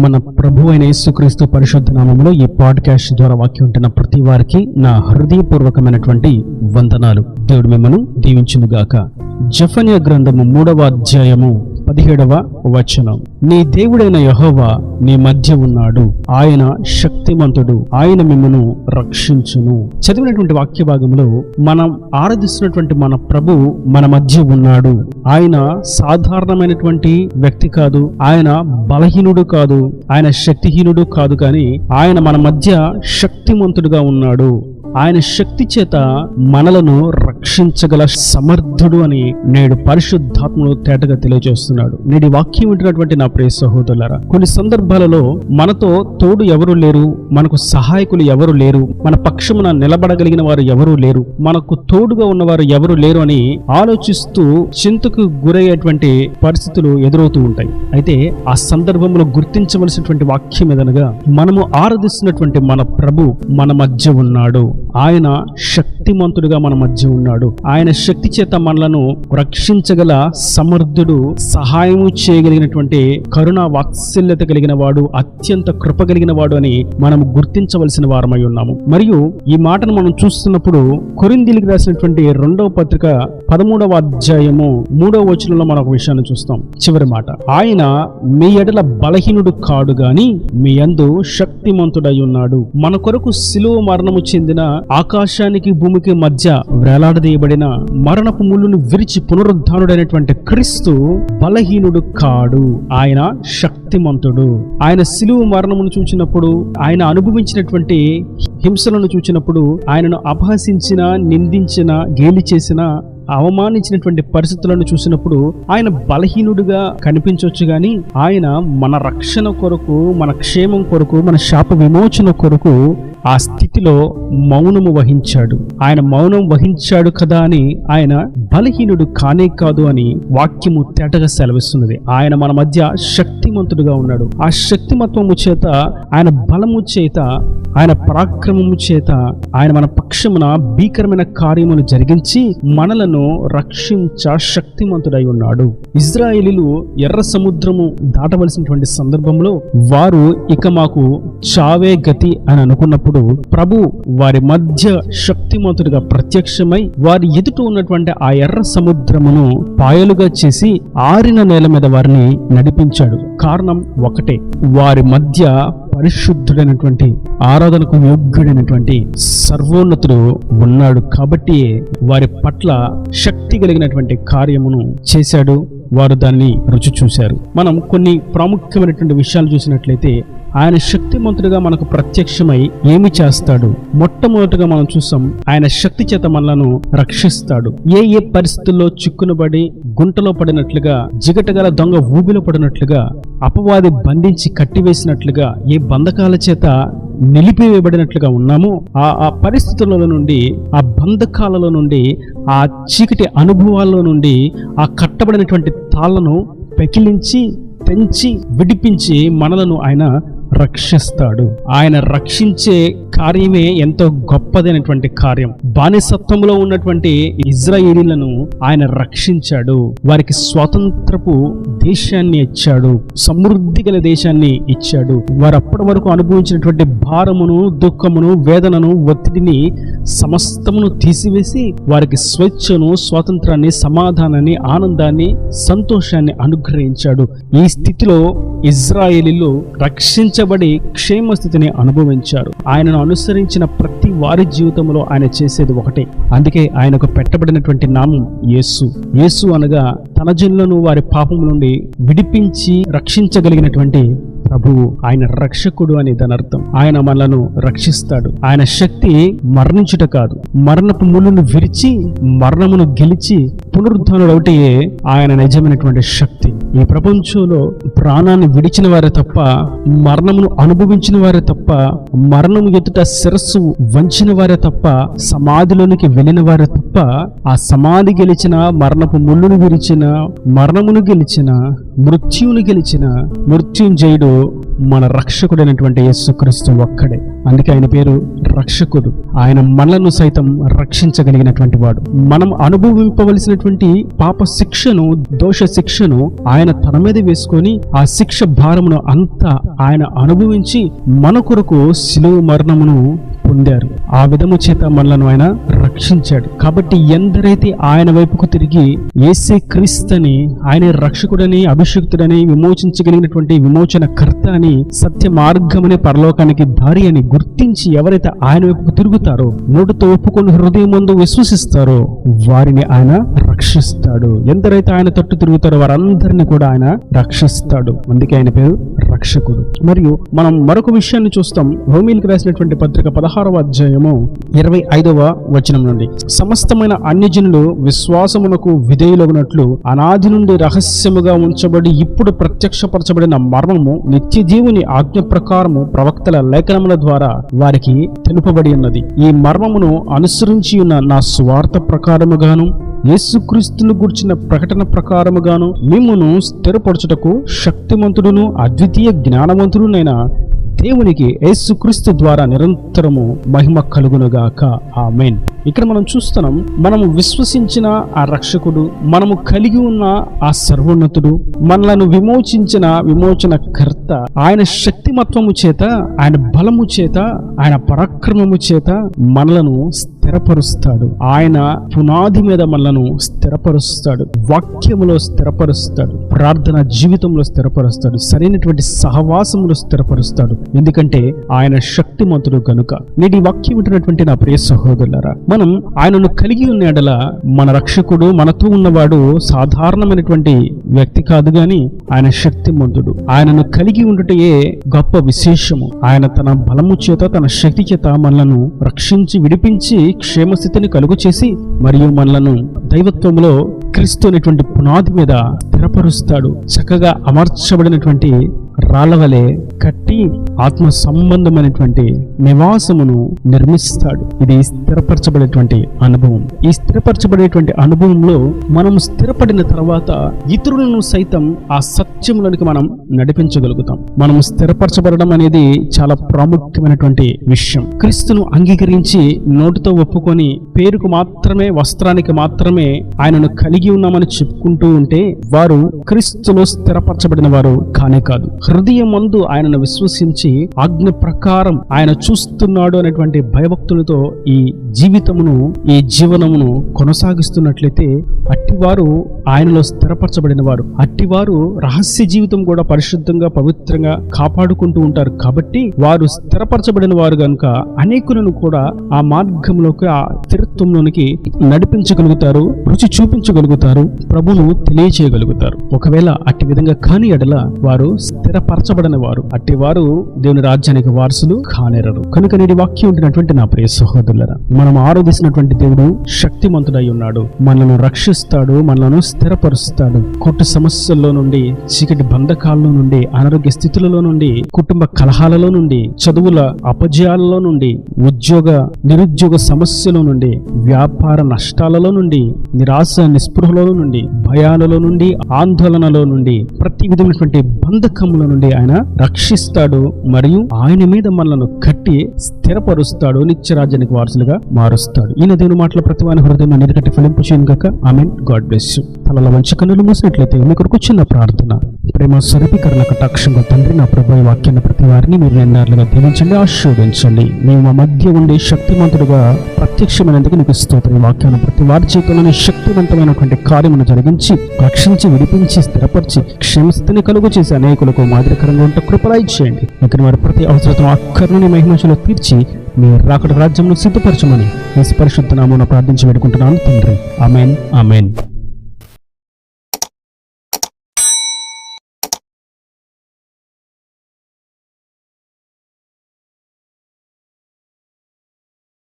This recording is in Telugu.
మన ప్రభు అయిన యేసుక్రీస్తు పరిశుద్ధ నామములో ఈ పాడ్కాస్ట్ ద్వారా వాక్యం ఉంటున్న ప్రతి వారికి నా హృదయపూర్వకమైనటువంటి వందనాలు. దేవుడు మిమ్మను దీవించునుగాక. జెఫన్యా గ్రంథము 3వ అధ్యాయము 17వ వచనం. నీ దేవుడైన యెహోవా నీ మధ్య ఉన్నాడు, ఆయన శక్తిమంతుడు, ఆయన మిమ్మను రక్షించును. చదివినటువంటి వాక్య భాగంలో మనం ఆరాధిస్తున్నటువంటి మన ప్రభు మన మధ్య ఉన్నాడు. ఆయన సాధారణమైనటువంటి వ్యక్తి కాదు, ఆయన బలహీనుడు కాదు, ఆయన శక్తిహీనుడు కాదు, కానీ ఆయన మన మధ్య శక్తిమంతుడుగా ఉన్నాడు. ఆయన శక్తి చేత మనలను రక్షించగల సమర్థుడు అని నేడు పరిశుద్ధాత్ముడు తేటగా తెలియజేస్తున్నాడు. నేడు వాక్యం వింటున్నటువంటి నా ప్రియ సహోదరులారా, కొన్ని సందర్భాలలో మనతో తోడు ఎవరు లేరు, మనకు సహాయకులు ఎవరు లేరు, మన పక్షమున నిలబడగలిగిన వారు ఎవరూ లేరు, మనకు తోడుగా ఉన్నవారు ఎవరు లేరు అని ఆలోచిస్తూ చింతకు గురయ్యేటువంటి పరిస్థితులు ఎదురవుతూ ఉంటాయి. అయితే ఆ సందర్భంలో గుర్తించవలసినటువంటి వాక్యం ఏదనగా, మనము ఆరాధిస్తున్నటువంటి మన ప్రభు మన మధ్య ఉన్నాడు. ఆయన శక్తిమంతుడుగా మన మధ్య ఉన్నాడు. ఆయన శక్తి చేత మనలను రక్షించగల సమర్థుడు, సహాయము చేయగలిగినటువంటి కరుణా వాత్సల్యత కలిగిన వాడు, అత్యంత కృప కలిగిన వాడు అని మనం గుర్తించవలసిన వారమై ఉన్నాము. మరియు ఈ మాటను మనం చూస్తున్నప్పుడు కొరింథీయులకు రాసినటువంటి 2వ పత్రిక 13వ అధ్యాయము 3వ వచనంలో మనం ఒక విషయాన్ని చూస్తాం. చివరి మాట, ఆయన మీ ఎడల బలహీనుడు కాడు గాని మీ యందు శక్తిమంతుడై ఉన్నాడు. మన కొరకు శిలువ మరణము చెందిన, ఆకాశానికి భూమికి మధ్య వేలాడదీయబడిన, మరణపు ముళ్ళును విరిచి పునరుద్ధానుడైనటువంటి క్రీస్తు బలహీనుడు కాడు, ఆయన శక్తిమంతుడు. ఆయన శిలువ మరణమును చూచినప్పుడు, ఆయన అనుభవించినటువంటి హింసలను చూచినప్పుడు, ఆయనను అపహసించిన, నిందించిన, గేలి చేసిన, అవమానించినటువంటి పరిస్థితులను చూసినప్పుడు ఆయన బలహీనుడిగా కనిపించవచ్చు, గాని ఆయన మన రక్షణ కొరకు, మన క్షేమం కొరకు, మన శాప విమోచన కొరకు ఆ స్థితిలో మౌనము వహించాడు. ఆయన మౌనం వహించాడు కదా అని ఆయన బలహీనుడు కానే కాదు అని వాక్యము తేటగా సెలవిస్తున్నది. ఆయన మన మధ్య శక్తిమంతుడుగా ఉన్నాడు. ఆ శక్తిమత్వము చేత, ఆయన బలము చేత, ఆయన పరాక్రమము చేత ఆయన మన పక్షమున భీకరమైన కార్యమును జరిగించి మనలను రక్షించ శక్తిమంతుడై ఉన్నాడు. ఇజ్రాయేలీలు ఎర్ర సముద్రము దాటవలసినటువంటి సందర్భంలో వారు ఇక మాకు చావే గతి అని అనుకున్నప్పుడు ప్రభు వారి మధ్య శక్తిమంతుడిగా ప్రత్యక్షమై వారి ఎదుట ఉన్నటువంటి ఆ ఎర్ర సముద్రమును పాయలుగా చేసి ఆరిన నేల మీద వారిని నడిపించాడు. కారణం ఒకటే, వారి మధ్య పరిశుద్ధుడైనటువంటి, ఆరాధనకు యోగ్యుడైనటువంటి సర్వోన్నతుడు ఉన్నాడు. కాబట్టి వారి పట్ల శక్తి కలిగినటువంటి కార్యమును చేశాడు. వారు దాన్ని రుచి చూశారు. మనం కొన్ని ప్రాముఖ్యమైనటువంటి విషయాలు చూసినట్లయితే, ఆయన శక్తిమంతుడిగా మనకు ప్రత్యక్షమై ఏమి చేస్తాడు? మొట్టమొదటిగా మనం చూసాం, ఆయన శక్తి చేత మనలను రక్షిస్తాడు. ఏ పరిస్థితుల్లో చిక్కునబడి గుంటలో పడినట్లుగా, జిగటగల దొంగ ఊబిలో పడినట్లుగా, అపవాది బంధించి కట్టివేసినట్లుగా, ఏ బంధకాల చేత నిలిపివేయబడినట్లుగా ఉన్నామో ఆ పరిస్థితుల నుండి, ఆ బంధకాలలో నుండి, ఆ చీకటి అనుభవాల్లో నుండి, ఆ కట్టబడినటువంటి తాళ్లను పెకిలించి, తెంచి, విడిపించి మనలను ఆయన రక్షిస్తాడు. ఆయన రక్షించే కార్యమే ఎంతో గొప్పదైనటువంటి కార్యం. బానిసత్వంలో ఉన్నటువంటి ఇజ్రాయేలీలను ఆయన రక్షించాడు. వారికి స్వాతంత్రపు దేశాన్ని ఇచ్చాడు, సమృద్ధి గల దేశాన్ని ఇచ్చాడు. వారు అప్పటి వరకు అనుభవించినటువంటి భారమును, దుఃఖమును, వేదనను, ఒత్తిడిని సమస్తమును తీసివేసి వారికి స్వేచ్ఛను, స్వాతంత్రాన్ని, సమాధానాన్ని, ఆనందాన్ని, సంతోషాన్ని అనుగ్రహించాడు. ఈ స్థితిలో ఇజ్రాయేలీలు రక్షించబడి క్షేమ స్థితిని అనుభవించారు. ఆయనను అనుసరించిన ప్రతి వారి జీవితంలో ఆయన చేసేది ఒకటే. అందుకే ఆయనకు పెట్టబడినటువంటి నామం యేసు. యేసు అనగా తన జనులను వారి పాపం నుండి విడిపించి రక్షించగలిగినటువంటి ప్రభువు, ఆయన రక్షకుడు అని దాని అర్థం. ఆయన మనలను రక్షిస్తాడు. ఆయన శక్తి మరణించుట కాదు, మరణపు ముళ్ళును విరిచి మరణమును గెలిచి పునరుద్ధానుడొకటే ఆయన నిజమైనటువంటి శక్తి. ఈ ప్రపంచంలో ప్రాణాన్ని విడిచిన వారే తప్ప, మరణమును అనుభవించిన వారే తప్ప, మరణము ఎదుట శిరస్సు వంచిన వారే తప్ప, సమాధిలోనికి వెళ్ళిన వారే తప్ప, ఆ సమాధి గెలిచిన, మరణపు ముళ్ళును విరిచిన, మరణమును గెలిచిన, మృత్యువును గెలిచిన మృత్యుంజయుడు మన రక్షకుడైనటువంటి యేసుక్రీస్తు ఒక్కడే. అందుకే ఆయన పేరు రక్షకుడు. ఆయన మనలను సైతం రక్షించగలిగినటువంటి వాడు. మనం అనుభవింపవలసినటువంటి పాప శిక్షను, దోష శిక్షను ఆయన ఆయన తన మీద వేసుకొని ఆ శిక్ష భారమును అంతా ఆయన అనుభవించి మన కొరకు శిలువ మరణమును పొందారు. ఆ విధము చేత మనలను ఆయన రక్షించాడు. కాబట్టి ఎందరైతే ఆయన వైపుకు తిరిగి యేసే క్రీస్తుని, ఆయన రక్షకుడని, అభిషిక్తుడని, విమోచించగలిగినటువంటి విమోచన కర్త అని, సత్య మార్గమని, పరలోకానికి దారి అని గుర్తించి ఎవరైతే ఆయన వైపుకు తిరుగుతారో, నోటితో ఒప్పుకొని హృదయమందు విశ్వసిస్తారో వారిని ఆయన రక్షిస్తాడు. ఎందరైతే ఆయన తట్టు తిరుగుతారో వారందరినీ కూడా ఆయన రక్షిస్తాడు. అందుకే ఆయన పేరు రక్షకుడు. మరియు మనం మరొక విషయాన్ని చూస్తాం. రోమీయులకు రాసినటువంటి పత్రిక 16వ అధ్యాయము 25వ వచనం నుండి, సమస్తమైన అన్యజనులు విశ్వాసమునకు విధేయులగునట్లు అనాది నుండి రహస్యముగా ఉంచబడి ఇప్పుడు ప్రత్యక్షపరచబడిన మర్మము నిత్య జీవుని ఆజ్ఞ ప్రకారము ప్రవక్తల లేఖనముల ద్వారా వారికి తెలుపబడి ఉన్నది. ఈ మర్మమును అనుసరించి ఉన్న నా స్వార్థ ప్రకారముగాను యేసుక్రీస్తును గూర్చిన ప్రకటన ప్రకారముగాను మిమ్మును స్థిరపరచుటకు శక్తిమంతుడును అద్వితీయ జ్ఞానవంతుడునైన దేవునికి యేసుక్రీస్తు ద్వారా నిరంతరము మహిమ కలుగునుగాక. ఆమేన్. ఇక్కడ మనం చూస్తున్నాం, మనము విశ్వసించిన ఆ రక్షకుడు, మనము కలిగి ఉన్న ఆ సర్వోన్నతుడు, మనలను విమోచించిన విమోచన కర్త, ఆయన శక్తిమత్వము చేత, ఆయన బలము చేత, ఆయన పరాక్రమము చేత మనలను స్థిరపరుస్తాడు. ఆయన పునాది మీద మనలను స్థిరపరుస్తాడు, వాక్యములో స్థిరపరుస్తాడు, ప్రార్థన జీవితంలో స్థిరపరుస్తాడు, సరైనటువంటి సహవాసములో స్థిరపరుస్తాడు. ఎందుకంటే ఆయన శక్తిమంతుడు కనుక. నేటి వాక్యం వింటున్నటువంటి నా ప్రియ సహోదరులారా, మనం ఆయనను కలిగి ఉన్న ఎడల మన రక్షకుడు, మనతో ఉన్నవాడు సాధారణమైనటువంటి వ్యక్తి కాదు గాని ఆయన శక్తిమంతుడు. ఆయనను కలిగి ఉండుటయే గొప్ప విశేషము. ఆయన తన బలము చేత, తన శక్తి చేత మనలను రక్షించి విడిపించి క్షేమస్థితిని కలుగు చేసి మరియు మనలను దైవత్వంలో క్రీస్తు అనేటువంటి పునాది మీద స్థిరపరుస్తాడు. చక్కగా అమర్చబడినటువంటి రాళ్ల వలె కట్టి ఆత్మ సంబంధమైనటువంటి నివాసమును నిర్మిస్తాడు. ఇది స్థిరపరచబడేటువంటి అనుభవం. ఈ స్థిరపరచబడేటువంటి అనుభవంలో మనం స్థిరపడిన తర్వాత ఇతరులను సైతం ఆ సత్యములోనికి మనం నడిపించగలుగుతాం. మనం స్థిరపరచబడడం అనేది చాలా ప్రాముఖ్యమైనటువంటి విషయం. క్రీస్తును అంగీకరించి నోటితో ఒప్పుకొని పేరుకు మాత్రమే, వస్త్రానికి మాత్రమే ఆయనను కలిగి ఉన్నామని చెప్పుకుంటూ ఉంటే వారు క్రీస్తులో స్థిరపరచబడిన వారు కానే కాదు. హృదయమందు ఆయనను విశ్వసించి ఆజ్ఞ ప్రకారం ఆయన చూస్తున్నాడు అనేటువంటి భయభక్తులతో ఈ జీవితమును, ఈ జీవనమును కొనసాగిస్తున్నట్లయితే అట్టివారు ఆయనలో స్థిరపరచబడిన వారు. అట్టివారు రహస్య జీవితం కూడా పరిశుద్ధంగా, పవిత్రంగా కాపాడుకుంటూ ఉంటారు. కాబట్టి వారు స్థిరపరచబడిన వారు గనుక అనేకులను కూడా ఆ మార్గంలోకి, ఆ స్థిరత్వంలోనికి నడిపించగలుగుతారు, రుచి చూపించగలుగుతారు, ప్రభును తెలియచేయగలుగుతారు. ఒకవేళ అట్టి విధంగా కాని ఎడల వారు స్థిరపరచబడిన వారు, అట్టి వారు దేవుని రాజ్యానికి వారసులు కానేరరు. కనుక నేటి వాక్యం ఉంటున్నటువంటి నా ప్రియ సహోదరులారా, మనం ఆరాధిస్తున్నటువంటి దేవుడు శక్తిమంతుడై ఉన్నాడు. మనలను రక్షిస్తాడు, మనలను స్థిరపరుస్తాడు. కొట్టు సమస్యల్లో నుండి, చీకటి బంధకాల్లో నుండి, అనారోగ్య స్థితులలో నుండి, కుటుంబ కలహాలలో నుండి, చదువుల అపజయాలలో నుండి, నిరుద్యోగ సమస్యల నుండి, వ్యాపార నష్టాలలో నుండి, నిరాశ నిస్పృహలలో నుండి, భయాలలో నుండి, ఆందోళనలో నుండి, ప్రతి విధమైనటువంటి బంధకముల నుండి ఆయన రక్షిస్తాడు. మరియు ఆయన మీద మనలను కట్టి స్థిరపరుస్తాడు, నిత్యరాజ్యానికి వారసులుగా మారుస్తాడు. ఈయన దేవుని మాటల ప్రతి వాని హృదయం నీరుకట్టి ఫలింపు చేయను గాక. ఆమేన్. God bless you. తలల వంచి కన్నులు మూసినట్లయితే మీ కొరకు చిన్న ప్రార్థన. ప్రేమ స్వరూపీకరణ కటాక్షంగా తండ్రి, నా ప్రభు వాక్యాన్ని ప్రతి వారిని మీరు ఎన్నారులుగా దీవించండి, ఆశీర్వదించండి. మేము మా మధ్య ఉండే శక్తిమంతుడుగా ప్రత్యక్షమైనందుకు నీకు స్తోత్రం. ఈ వాక్యాన్ని ప్రతి వారి చేతుల్లోనే శక్తివంతమైనటువంటి కార్యమును జరిగించి, రక్షించి, విడిపించి, స్థిరపరిచి, క్షేమస్థితిని కలుగు చేసి అనేకులకు మాదిరికరంగా ఉంటే కృపలాయి చేయండి. ఇక్కడ వారి ప్రతి అవసరతను అక్కర్ని మహిమలో తీర్చి మీ రాకడ రాజ్యంలో సిద్ధపరచమని యేసు పరిశుద్ధ నామమున ప్రార్థించి వేడుకుంటున్నాను తండ్రి. ఆమేన్. ఆమేన్.